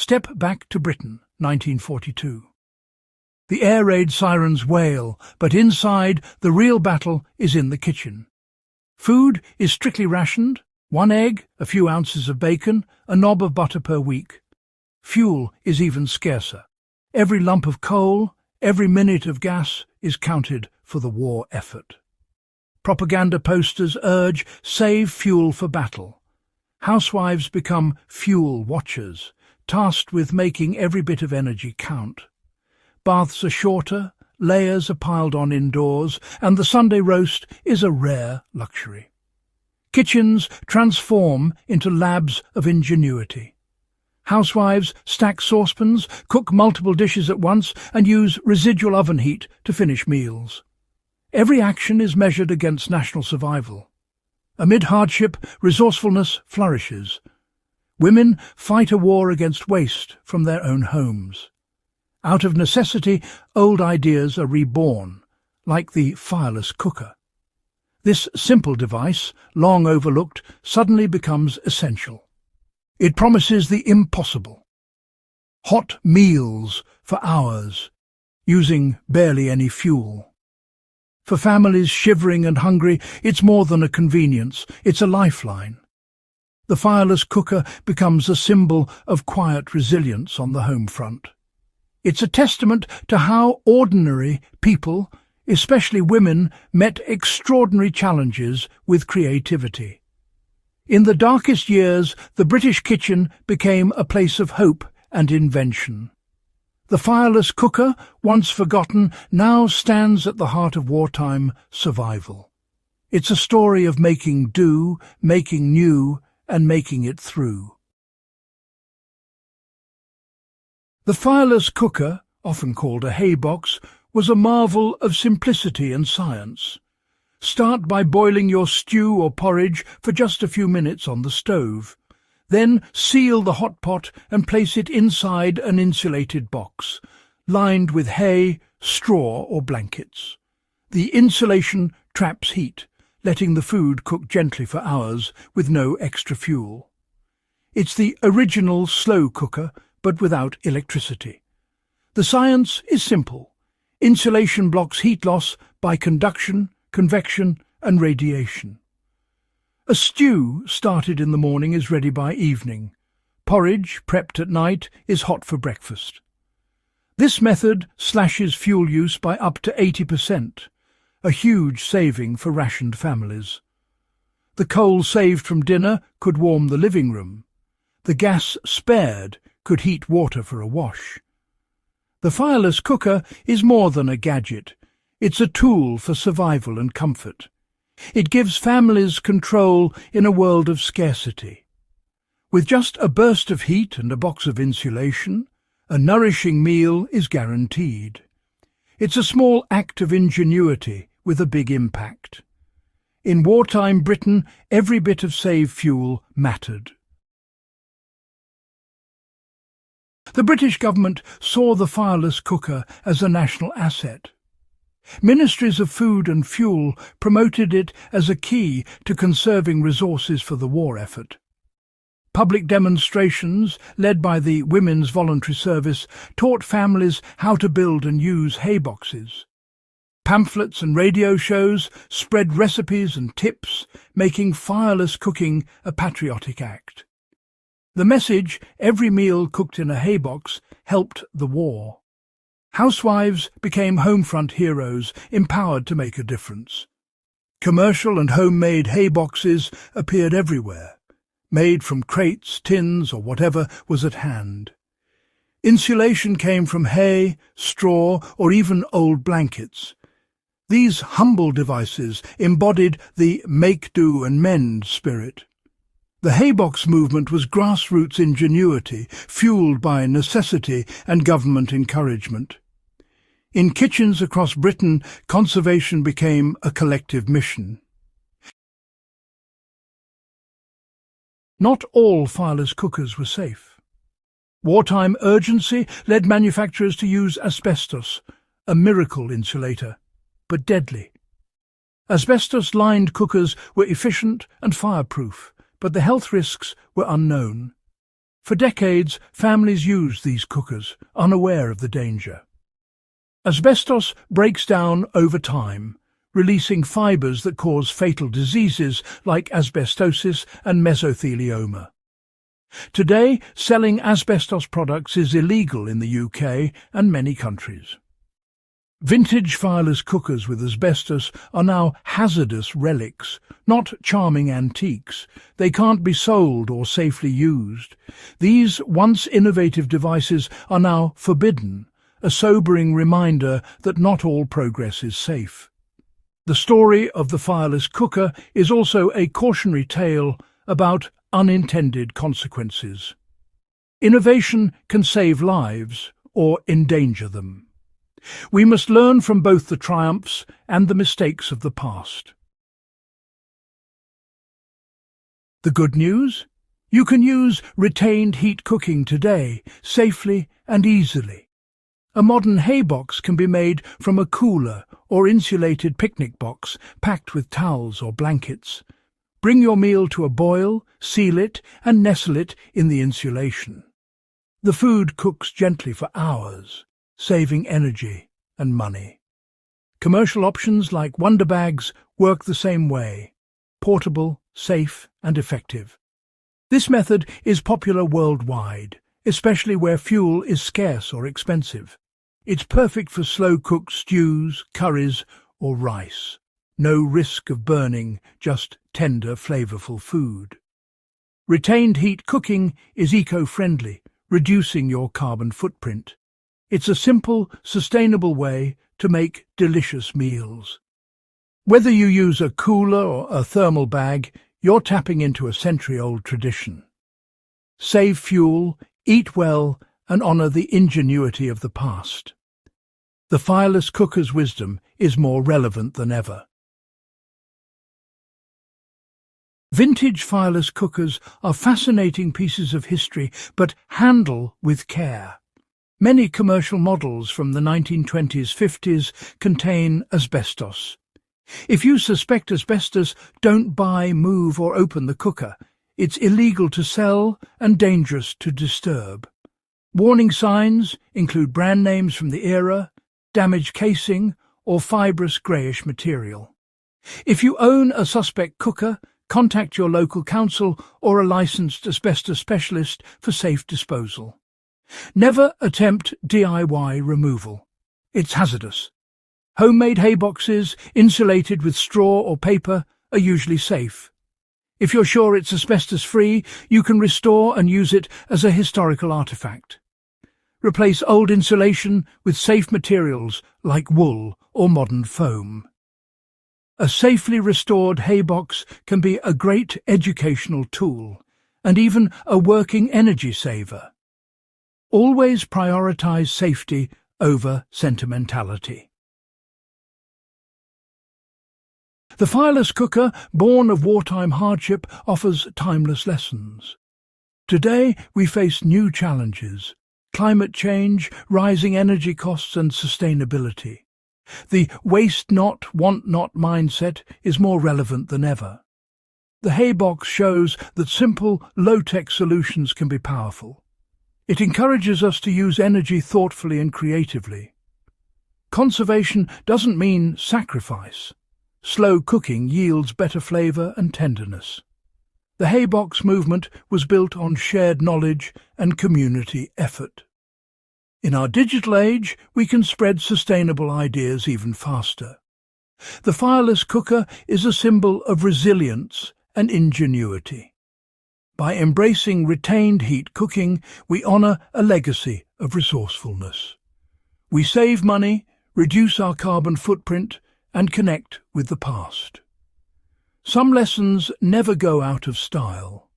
Step back to Britain, 1942. The air raid sirens wail, but inside, the real battle is in the kitchen. Food is strictly rationed: 1 egg, a few ounces of bacon, a knob of butter per week. Fuel is even scarcer. Every lump of coal, every minute of gas is counted for the war effort. Propaganda posters urge, save fuel for battle. Housewives become fuel watchers, tasked with making every bit of energy count. Baths are shorter, layers are piled on indoors, and the Sunday roast is a rare luxury. Kitchens transform into labs of ingenuity. Housewives stack saucepans, cook multiple dishes at once, and use residual oven heat to finish meals. Every action is measured against national survival. Amid hardship, resourcefulness flourishes. Women fight a war against waste from their own homes. Out of necessity, old ideas are reborn, like the Fireless Cooker. This simple device, long overlooked, suddenly becomes essential. It promises the impossible. Hot meals for hours, using barely any fuel. For families shivering and hungry, it's more than a convenience, it's a lifeline. The Fireless Cooker becomes a symbol of quiet resilience on the home front. It's a testament to how ordinary people, especially women, met extraordinary challenges with creativity. In the darkest years, the British kitchen became a place of hope and invention. The Fireless Cooker, once forgotten, now stands at the heart of wartime survival. It's a story of making do, making new, and making it through. The Fireless Cooker, often called a haybox, was a marvel of simplicity and science. Start by boiling your stew or porridge for just a few minutes on the stove. Then seal the hot pot and place it inside an insulated box, lined with hay, straw or blankets. The insulation traps heat, letting the food cook gently for hours with no extra fuel. It's the original slow cooker, but without electricity. The science is simple. Insulation blocks heat loss by conduction, convection, and radiation. A stew started in the morning is ready by evening. Porridge, prepped at night, is hot for breakfast. This method slashes fuel use by up to 80%, a huge saving for rationed families. The coal saved from dinner could warm the living room. The gas spared could heat water for a wash. The Fireless Cooker is more than a gadget. It's a tool for survival and comfort. It gives families control in a world of scarcity. With just a burst of heat and a box of insulation, a nourishing meal is guaranteed. It's a small act of ingenuity with a big impact. In wartime Britain, every bit of saved fuel mattered. The British government saw the Fireless Cooker as a national asset. Ministries of Food and Fuel promoted it as a key to conserving resources for the war effort. Public demonstrations, led by the Women's Voluntary Service, taught families how to build and use hayboxes. Pamphlets and radio shows spread recipes and tips, making fireless cooking a patriotic act. The message, every meal cooked in a haybox, helped the war. Housewives became homefront heroes, empowered to make a difference. Commercial and homemade hayboxes appeared everywhere, made from crates, tins, or whatever was at hand. Insulation came from hay, straw, or even old blankets. These humble devices embodied the make do and mend spirit. The haybox movement was grassroots ingenuity, fueled by necessity and government encouragement. In kitchens across Britain, conservation became a collective mission. Not all fireless cookers were safe. Wartime urgency led manufacturers to use asbestos, a miracle insulator, but deadly. Asbestos-lined cookers were efficient and fireproof, but the health risks were unknown. For decades, families used these cookers, unaware of the danger. Asbestos breaks down over time, releasing fibres that cause fatal diseases like asbestosis and mesothelioma. Today, selling asbestos products is illegal in the UK and many countries. Vintage fireless cookers with asbestos are now hazardous relics, not charming antiques. They can't be sold or safely used. These once innovative devices are now forbidden, a sobering reminder that not all progress is safe. The story of the fireless cooker is also a cautionary tale about unintended consequences. Innovation can save lives or endanger them. We must learn from both the triumphs and the mistakes of the past. The good news? You can use retained heat cooking today, safely and easily. A modern haybox can be made from a cooler or insulated picnic box packed with towels or blankets. Bring your meal to a boil, seal it, and nestle it in the insulation. The food cooks gently for hours, saving energy and money. Commercial options like Wonder Bags work the same way, portable, safe, and effective. This method is popular worldwide, especially where fuel is scarce or expensive. It's perfect for slow-cooked stews, curries, or rice. No risk of burning, just tender, flavorful food. Retained heat cooking is eco-friendly, reducing your carbon footprint. It's a simple, sustainable way to make delicious meals. Whether you use a cooler or a thermal bag, you're tapping into a century-old tradition. Save fuel, eat well, and honour the ingenuity of the past. The fireless cooker's wisdom is more relevant than ever. Vintage fireless cookers are fascinating pieces of history, but handle with care. Many commercial models from the 1920s-50s contain asbestos. If you suspect asbestos, don't buy, move, or open the cooker. It's illegal to sell and dangerous to disturb. Warning signs include brand names from the era, damaged casing, or fibrous greyish material. If you own a suspect cooker, contact your local council or a licensed asbestos specialist for safe disposal. Never attempt DIY removal. It's hazardous. Homemade hayboxes, insulated with straw or paper, are usually safe. If you're sure it's asbestos-free, you can restore and use it as a historical artifact. Replace old insulation with safe materials like wool or modern foam. A safely restored haybox can be a great educational tool and even a working energy saver. Always prioritize safety over sentimentality. The fireless cooker, born of wartime hardship, offers timeless lessons. Today we face new challenges: climate change, rising energy costs and sustainability. The waste not, want not mindset is more relevant than ever. The haybox shows that simple, low-tech solutions can be powerful. It encourages us to use energy thoughtfully and creatively. Conservation doesn't mean sacrifice. Slow cooking yields better flavour and tenderness. The haybox movement was built on shared knowledge and community effort. In our digital age, we can spread sustainable ideas even faster. The fireless cooker is a symbol of resilience and ingenuity. By embracing retained heat cooking, we honour a legacy of resourcefulness. We save money, reduce our carbon footprint, and connect with the past. Some lessons never go out of style.